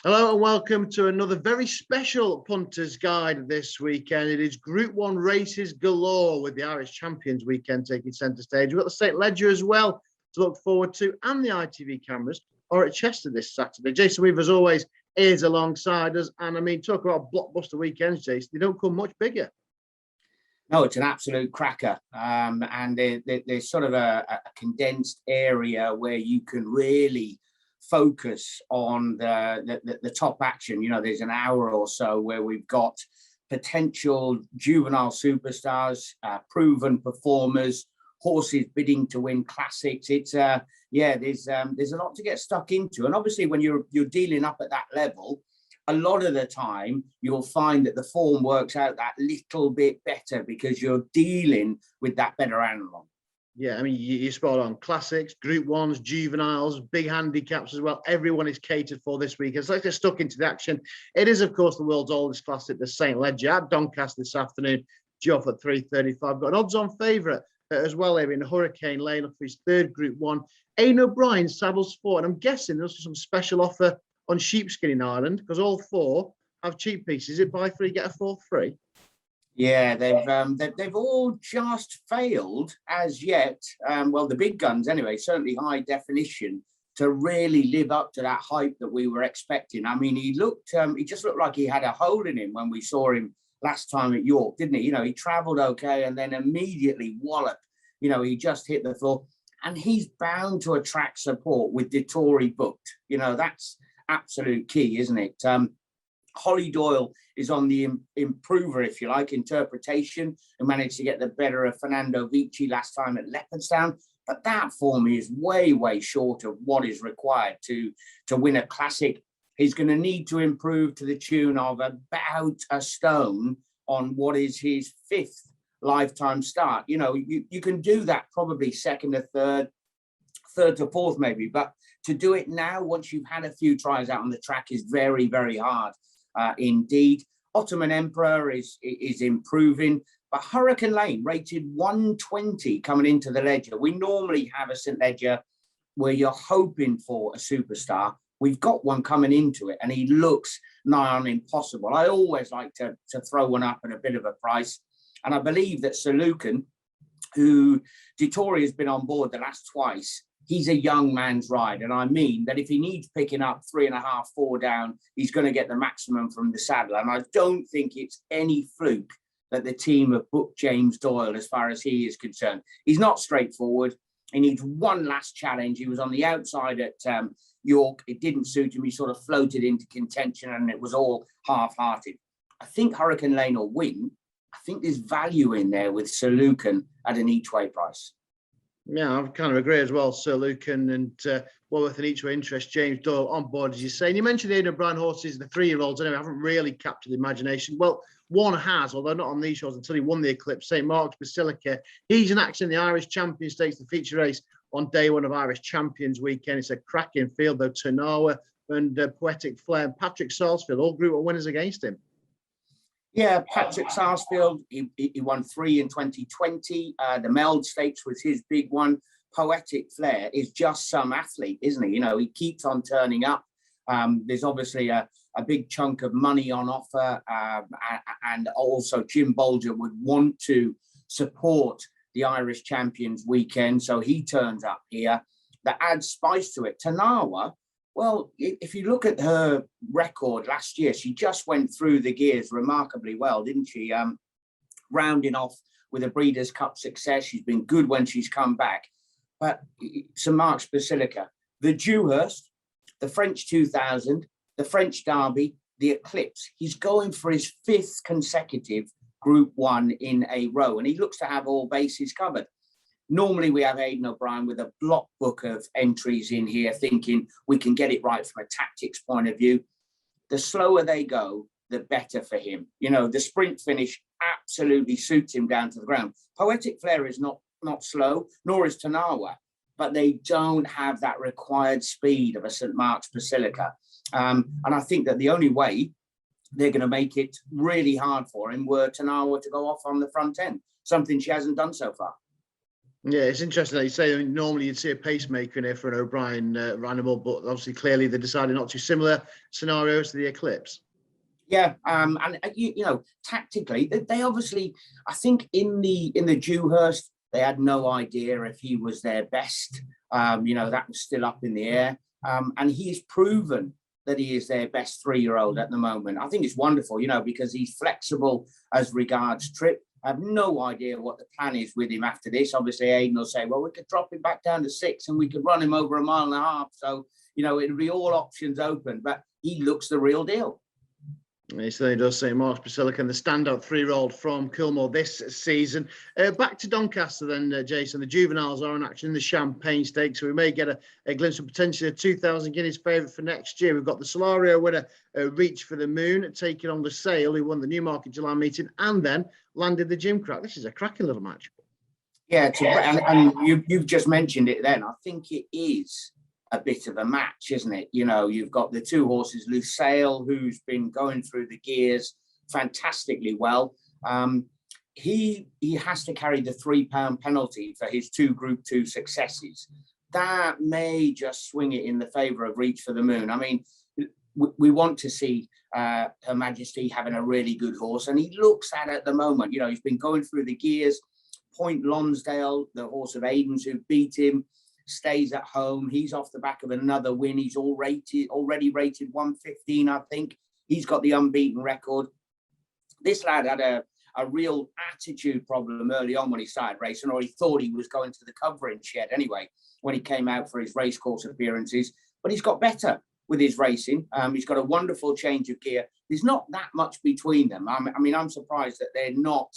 Hello and welcome to another very special Punters Guide this weekend. It is Group 1 races galore with the Irish Champions weekend taking centre stage. We've got the St Leger as well to look forward to, and the ITV cameras are at Chester this Saturday. Jason Weaver, as always, is alongside us. And I mean, talk about blockbuster weekends, Jason. They don't come much bigger. No, it's an absolute cracker. And there's sort of a condensed area where you can really focus on the top action. You know, there's an hour or so where we've got potential juvenile superstars, proven performers, horses bidding to win classics. It's there's a lot to get stuck into. And obviously when you're dealing up at that level, a lot of the time you'll find that the form works out that little bit better because you're dealing with that better animal. Yeah, I mean, you're spot on. Classics, Group 1s, juveniles, big handicaps as well. Everyone is catered for this weekend. So let's get stuck into the action. It is, of course, the world's oldest classic, the St Leger at Doncaster this afternoon, due off at 3:35. Got an odds-on favourite as well here in Hurricane Lane for his third Group 1. OBrien saddles four. And I'm guessing there's some special offer on sheepskin in Ireland because all four have cheap pieces. Is it buy three, get a fourth free? Yeah, they've all just failed as yet. Well, the big guns anyway, certainly high definition, to really live up to that hype that we were expecting. I mean, he just looked like he had a hole in him when we saw him last time at York, didn't he? You know, he travelled okay and then immediately walloped. You know, he just hit the floor, and he's bound to attract support with Dettori booked. You know, that's absolute key, isn't it? Holly Doyle is on the improver, if you like, interpretation, and managed to get the better of Fernando Vici last time at Leopardstown. But that form is way, way short of what is required to win a classic. He's going to need to improve to the tune of about a stone on what is his fifth lifetime start. You know, you can do that probably second to third to fourth maybe, but to do it now, once you've had a few tries out on the track, is very, very hard. Indeed, Ottoman Emperor is improving, but Hurricane Lane rated 120 coming into the Leger. We normally have a St Leger where you're hoping for a superstar. We've got one coming into it, and he looks nigh on impossible. I always like to throw one up at a bit of a price, and I believe that Sir Lucan, who Dettori has been on board the last twice, he's a young man's ride. And I mean that if he needs picking up 3.5, 4 down, he's going to get the maximum from the saddle. And I don't think it's any fluke that the team have booked James Doyle as far as he is concerned. He's not straightforward. He needs one last challenge. He was on the outside at York. It didn't suit him. He sort of floated into contention and it was all half-hearted. I think Hurricane Lane will win. I think there's value in there with Sir Lucan at an each-way price. Yeah, I kind of agree as well. Sir Lucan and well worth an each-way interest. James Doyle on board, as you say. And you mentioned the OBrien horses, the 3-year-olds, anyway, haven't really captured the imagination. Well, one has, although not on these shows until he won the Eclipse, St Mark's Basilica. He's in action in the Irish Champion Stakes, the feature race on day one of Irish Champions weekend. It's a cracking field, though. Turnawa and Poetic Flare and Patrick Sarsfield, all Group 1 winners against him. Yeah, Patrick Sarsfield, he won 3 in 2020. The Meld Stakes was his big one. Poetic Flare is just some athlete, isn't he? You know, he keeps on turning up. There's obviously a big chunk of money on offer, and also Jim Bolger would want to support the Irish Champions weekend, so he turns up here. That adds spice to it. Turnawa, well, if you look at her record last year, she just went through the gears remarkably well, didn't she? Rounding off with a Breeders' Cup success. She's been good when she's come back. But St Mark's Basilica, the Dewhurst, the French 2000, the French Derby, the Eclipse. He's going for his 5th consecutive Group 1 in a row, and he looks to have all bases covered. Normally we have Aidan O'Brien with a block book of entries in here, thinking we can get it right from a tactics point of view. The slower they go, the better for him. You know, the sprint finish absolutely suits him down to the ground. Poetic Flare is not slow, nor is Turnawa, but they don't have that required speed of a St Mark's Basilica. And I think that the only way they're going to make it really hard for him were Turnawa to go off on the front end, something she hasn't done so far. Yeah, it's interesting that you say. I mean, normally you'd see a pacemaker in here for an O'Brien animal, but obviously, clearly they decided not to. Similar scenarios to the Eclipse. Yeah, and you know, tactically, they obviously, I think in the Dewhurst, they had no idea if he was their best. You know, that was still up in the air, and he's proven that he is their best 3-year-old at the moment. I think it's wonderful, you know, because he's flexible as regards trip. I have no idea what the plan is with him after this. Obviously, Aidan will say, well, we could drop him back down to 6 and we could run him over 1.5 miles. So, you know, it'll be all options open, but he looks the real deal. He certainly does say Mark Basilica, the standout 3-year-old from Kilmore this season. Back to Doncaster then, Jason. The juveniles are in action in the Champagne Stakes, so we may get a glimpse of potentially a 2,000 guineas favourite for next year. We've got the Solario winner, Reach for the Moon, taking on the Sale, who won the Newmarket July meeting and then landed the Gimcrack. This is a cracking little match. Yeah, and you've just mentioned it then. I think it is a bit of a match, isn't it? You know, you've got the 2 horses, Lusail, who's been going through the gears fantastically well. He has to carry the £3 penalty for his 2 Group 2 successes. That may just swing it in the favour of Reach for the Moon. I mean, we want to see Her Majesty having a really good horse, and he looks at the moment. You know, he's been going through the gears. Point Lonsdale, the horse of Aidan's who beat him, stays at home. He's off the back of another win. He's already rated 115, I think. He's got the unbeaten record. This lad had a real attitude problem early on when he started racing, or he thought he was going to the covering shed anyway, when he came out for his racecourse appearances. But he's got better with his racing. He's got a wonderful change of gear. There's not that much between them. I mean, I'm surprised that they're not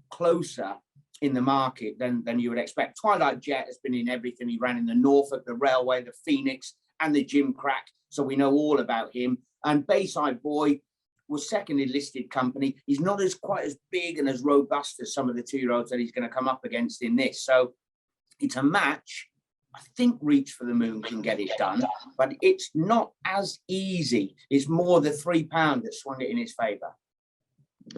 closer in the market than you would expect. Twilight Jet has been in everything. He ran in the Norfolk, the Railway, the Phoenix, and the Gimcrack, so we know all about him. And Bayside Boy was second in listed company. He's not quite as big and as robust as some of the 2-year-olds that he's going to come up against in this. So it's a match. I think Reach for the Moon can get it done, but it's not as easy. It's more the £3 that swung it in his favour.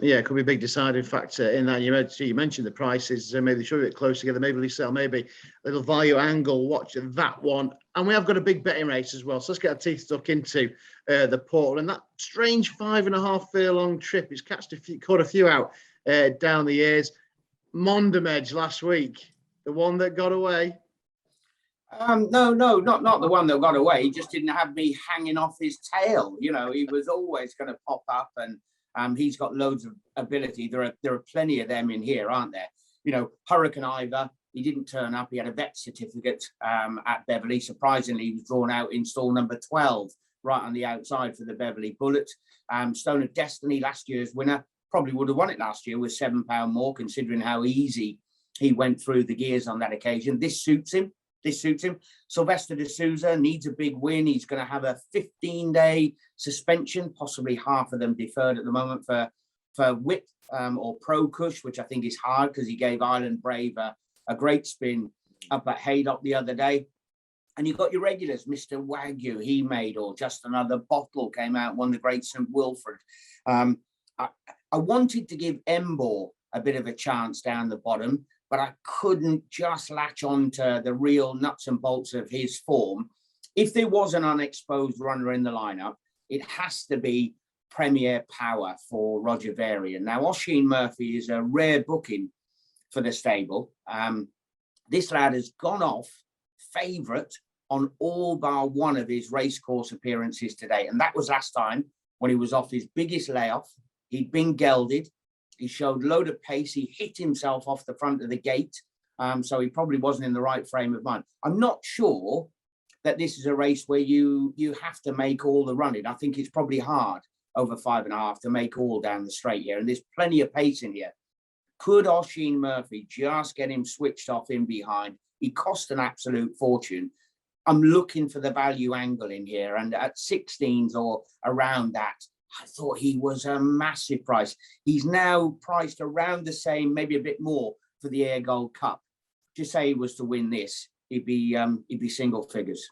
Yeah, it could be a big deciding factor in that. You mentioned the prices, maybe they should be a bit close together, maybe Lusail, maybe a little value angle, watch that one. And we have got a big betting race as well, so let's get our teeth stuck into the Portal. And that strange 5.5 furlong trip, it's caught a few out down the years. Mondam Edge last week, the one that got away. No, not the one that got away. He just didn't have me hanging off his tail. You know, he was always going to pop up, and he's got loads of ability. There are plenty of them in here, aren't there? You know, Hurricane Ivor, he didn't turn up. He had a vet certificate at Beverley. Surprisingly, he was drawn out in stall number 12, right on the outside for the Beverley Bullet. Stone of Destiny, last year's winner, probably would have won it last year with £7 more, considering how easy he went through the gears on that occasion. This suits him. Sylvester de Souza needs a big win. He's going to have a 15-day suspension, possibly half of them deferred at the moment for Whip or Pro Cush, which I think is hard because he gave Island Brave a great spin up at Haydock the other day. And you've got your regulars, Mr. Wagyu, he made, or Just Another Bottle came out, won the Great St. Wilfrid. I wanted to give Embor a bit of a chance down the bottom, but I couldn't just latch on to the real nuts and bolts of his form. If there was an unexposed runner in the lineup, it has to be Premier Power for Roger Varian. Now, Oisin Murphy is a rare booking for the stable. This lad has gone off favourite on all bar one of his racecourse appearances today. And that was last time when he was off his biggest layoff. He'd been gelded. He showed load of pace. He hit himself off the front of the gate. So he probably wasn't in the right frame of mind. I'm not sure that this is a race where you have to make all the running. I think it's probably hard over 5.5 to make all down the straight here. And there's plenty of pace in here. Could Oisin Murphy just get him switched off in behind? He cost an absolute fortune. I'm looking for the value angle in here. And at 16s or around that, I thought he was a massive price. He's now priced around the same, maybe a bit more for the Air Gold Cup. Just say he was to win this, he'd be single figures.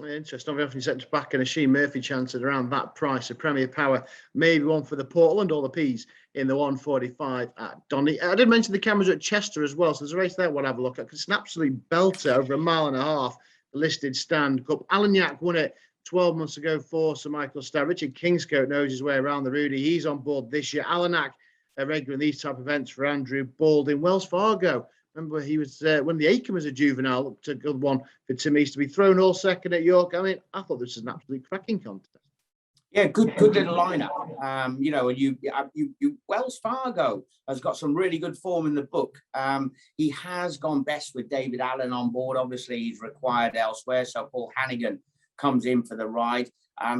Interesting. I've often set back and a Sheen Murphy chance at around that price. A Premier Power, maybe one for the Portland or the Peas in the 145 at Donny. I did mention the cameras at Chester as well, so there's a race there. We'll have a look at. It's an absolute belter over a mile and a half. The listed stand cup. Alagnac won it 12 months ago for Sir Michael Starr. Richard Kingscote knows his way around the Rudy. He's on board this year. Alagnac, a regular in these type of events for Andrew Balding. Wells Fargo. Remember, he was when the Acomb was a juvenile, up to a good one for Tim East to be thrown all second at York. I mean, I thought this was an absolute cracking contest. Yeah, good little lineup. You know, you Wells Fargo has got some really good form in the book. He has gone best with David Allen on board. Obviously, he's required elsewhere, so Paul Hannigan comes in for the ride.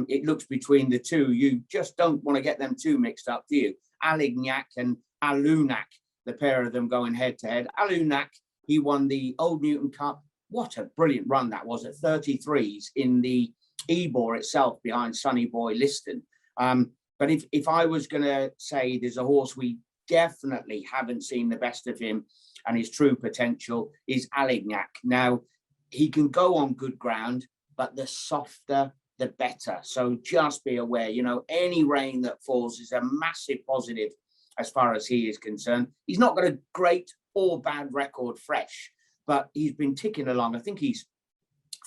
It looks between the two. You just don't want to get them too mixed up, do you? Alagnac and Alunach. The pair of them going head to head. Alunach, he won the Old Newton Cup. What a brilliant run that was at 33s in the Ebor itself behind Sonny Boy Liston. But if I was going to say there's a horse we definitely haven't seen the best of him and his true potential is Alagnac. Now, he can go on good ground, but the softer, the better. So just be aware, you know, any rain that falls is a massive positive as far as he is concerned. He's not got a great or bad record fresh, but he's been ticking along. I think he's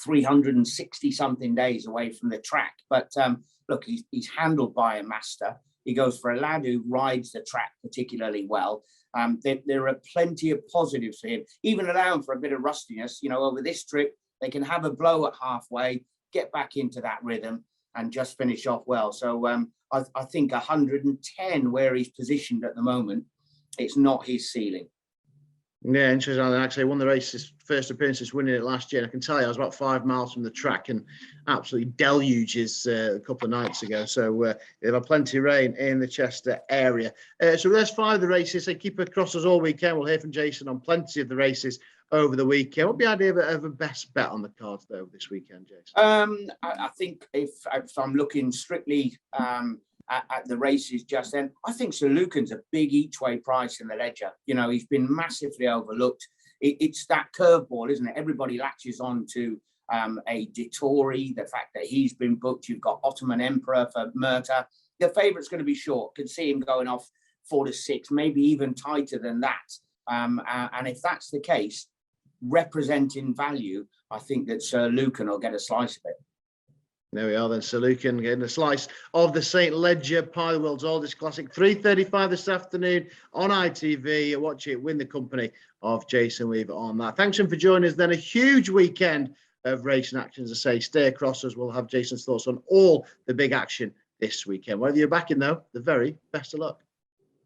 360 something days away from the track. But look, he's handled by a master. He goes for a lad who rides the track particularly well. There are plenty of positives for him, even allowing for a bit of rustiness. You know, over this trip, they can have a blow at halfway, get back into that rhythm and just finish off well. So I think 110 where he's positioned at the moment, it's not his ceiling. Yeah, interesting. Actually, won the race, his first appearance since winning it last year. And I can tell you, I was about 5 miles from the track and absolutely deluges a couple of nights ago. So they've had plenty of rain in the Chester area. So there's 5 of the races. They keep across us all weekend. We'll hear from Jason on plenty of the races over the weekend. What'd be the idea of a best bet on the cards though this weekend, Jason? I think if I'm looking strictly at the races just then, I think Sir Lucan's a big each way price in the ledger. You know, he's been massively overlooked. It's that curveball, isn't it? Everybody latches on to a Dittori, the fact that he's been booked. You've got Ottoman Emperor for Murta. The favourite's going to be short. Could see him going off 4 to 6, maybe even tighter than that. And if that's the case, representing value, I think that Sir Lucan will get a slice of it. There we are then, Sir Lucan getting a slice of the St. Ledger Pie, the world's oldest classic. 3:35 this afternoon on ITV. Watch it, win the company of Jason Weaver on that. Thanks for joining us then. A huge weekend of racing action, as I say. Stay across us. We'll have Jason's thoughts on all the big action this weekend. Whether you're backing though, the very best of luck.